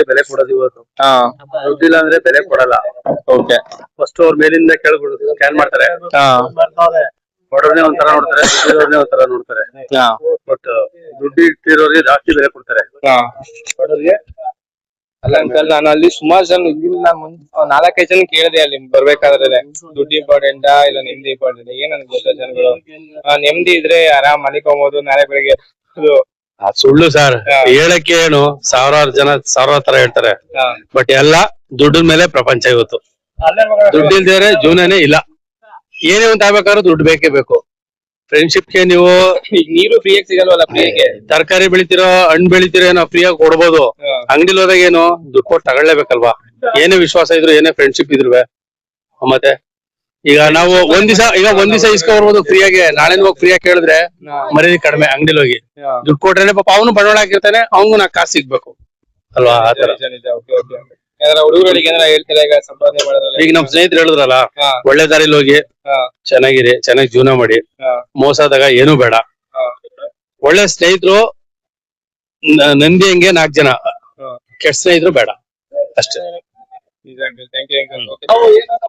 ಬೆಲೆ ಕೊಡೋದು ಇವತ್ತು. ಹಾ ದುಡ್ಡಿಲ್ಲ ಅಂದ್ರೆ ಬೆಲೆ ಕೊಡಲ್ಲ. ಓಕೆ. ಫಸ್ಟ್ ಅವ್ರ ಮೇಲಿಂದ ಕೆಳಗೆ ಸ್ಕ್ಯಾನ್ ಮಾಡ್ತಾರೆ. ಹಾ ಕೊಡೋರ್ನೇ ಒಂಥರ ನೋಡ್ತಾರೆ, ದುಡ್ಡಿರೋರ್ನೇ ಒಂಥರ ನೋಡ್ತಾರೆ. ಹಾ ಬಟ್ ದುಡ್ಡು ಇಟ್ಟಿರೋರಿಗೆ ಜಾಸ್ತಿ ಬೆಲೆ ಕೊಡ್ತಾರೆ. ಹಾ ಕೊಡೋರ್ಗೆ ಅಲ್ಲ ಅಂಕಲ್, ನಾನು ಅಲ್ಲಿ ಸುಮಾರು ಜನ ಇಲ್ಲಿಂದ 4-5 ಜನ ಕೇಳಿದೆ ಅಲ್ಲಿ ಬರ್ಬೇಕಾದ್ರೆ ದುಡ್ಡು ಇಂಪಾರ್ಟೆಂಟಾ ಇಲ್ಲ ನೆಮ್ಮದಿ ಇಂಪಾರ್ಟೆಂಟ್. ಏನ್ ಅನ್ಕೋತ ಜನಗಳು ನೆಮ್ಮದಿ ಇದ್ರೆ ಆರಾಮ್ ಮನಿಕೋಬಹುದು, ನಾಳೆ ಬೆಳಿಗ್ಗೆ ಸುಳ್ಳು ಸರ್. ಹೇಳಕ್ಕೆ ಏನು ಸಾವಿರಾರು ಜನ ಸಾವಿರಾರು ತರ ಹೇಳ್ತಾರೆ. ಬಟ್ ಎಲ್ಲ ದುಡ್ಡಿನ ಮೇಲೆ ಪ್ರಪಂಚ ಇವತ್ತು. ದುಡ್ಡಿಲ್ದೇರೆ ಜೀವನನೇ ಇಲ್ಲ. ಏನೇ ಒಂದ್ ಆಗ್ಬೇಕಾದ್ರೂ ದುಡ್ಡು ಬೇಕೇ ಬೇಕು. ಫ್ರೆಂಡ್ಶಿಪ್ಗೆ ನೀವು ಈಗ ನೀರು ಫ್ರೀಯಾಗಿ ಸಿಗಲ್ವಲ್ಲ, ಫ್ರೀಯಾಗಿ ತರಕಾರಿ ಬೆಳಿತಿರೋ, ಹಣ್ಣು ಬೆಳಿತಿರೋ ಏನೋ ಫ್ರೀಯಾಗಿ ಕೊಡ್ಬೋದು. ಅಂಗಡಿಲಿ ಹೋದಾಗ ಏನು ದುಡ್ಡು ಕೊಟ್ಟು ತಗೊಳ್ಳೇಬೇಕಲ್ವಾ? ಏನೇ ವಿಶ್ವಾಸ ಇದ್ರು, ಏನೇ ಫ್ರೆಂಡ್ಶಿಪ್ ಇದ್ರು. ಮತ್ತೆ ಈಗ ನಾವು ಒಂದ್ ದಿವಸ ಇಸ್ಕೊ ಬರ್ಬೋದು ಫ್ರೀಯಾಗಿ. ನಾಳೆ ಹೋಗಿ ಫ್ರೀಯಾಗಿ ಕೇಳಿದ್ರೆ ಮರ್ಯಾದೆ ಕಡಿಮೆ. ಅಂಗಡಿಲಿ ಹೋಗಿ ದುಡ್ಡು ಕೊಟ್ರೇನೆ ಪಾಪ ಅವನು ಬಂಡವಾಳ ಹಾಕಿರ್ತಾನೆ, ಅವನು ನಾ ಕಾಸು ಸಿಗ್ಬೇಕು ಅಲ್ವಾ? ಆತರ ಹುಡುಗರಿಗೆ ಏನಾರ ಹೇಳ್ತೀರಾ ಈಗ ಸಂಪಾದನೆ ಮಾಡೋದ್ರಲ್ಲಿ? ಈಗ ನಮ್ ಸ್ನೇಹಿತರು ಹೇಳಿದ್ರಲ್ಲ, ಒಳ್ಳೆ ದಾರಿಲಿ ಹೋಗಿ ಚೆನ್ನಾಗಿರಿ, ಚೆನ್ನಾಗಿ ಜೀವನ ಮಾಡಿ, ಮೋಸದಾಗ ಏನು ಬೇಡ. ಒಳ್ಳೆ ಸ್ನೇಹಿತರು ನಂದಿ ಹಂಗೆ 4 ಜನ, ಕೆಟ್ಟ ಸ್ನೇಹಿತರು ಬೇಡ ಅಷ್ಟೇ.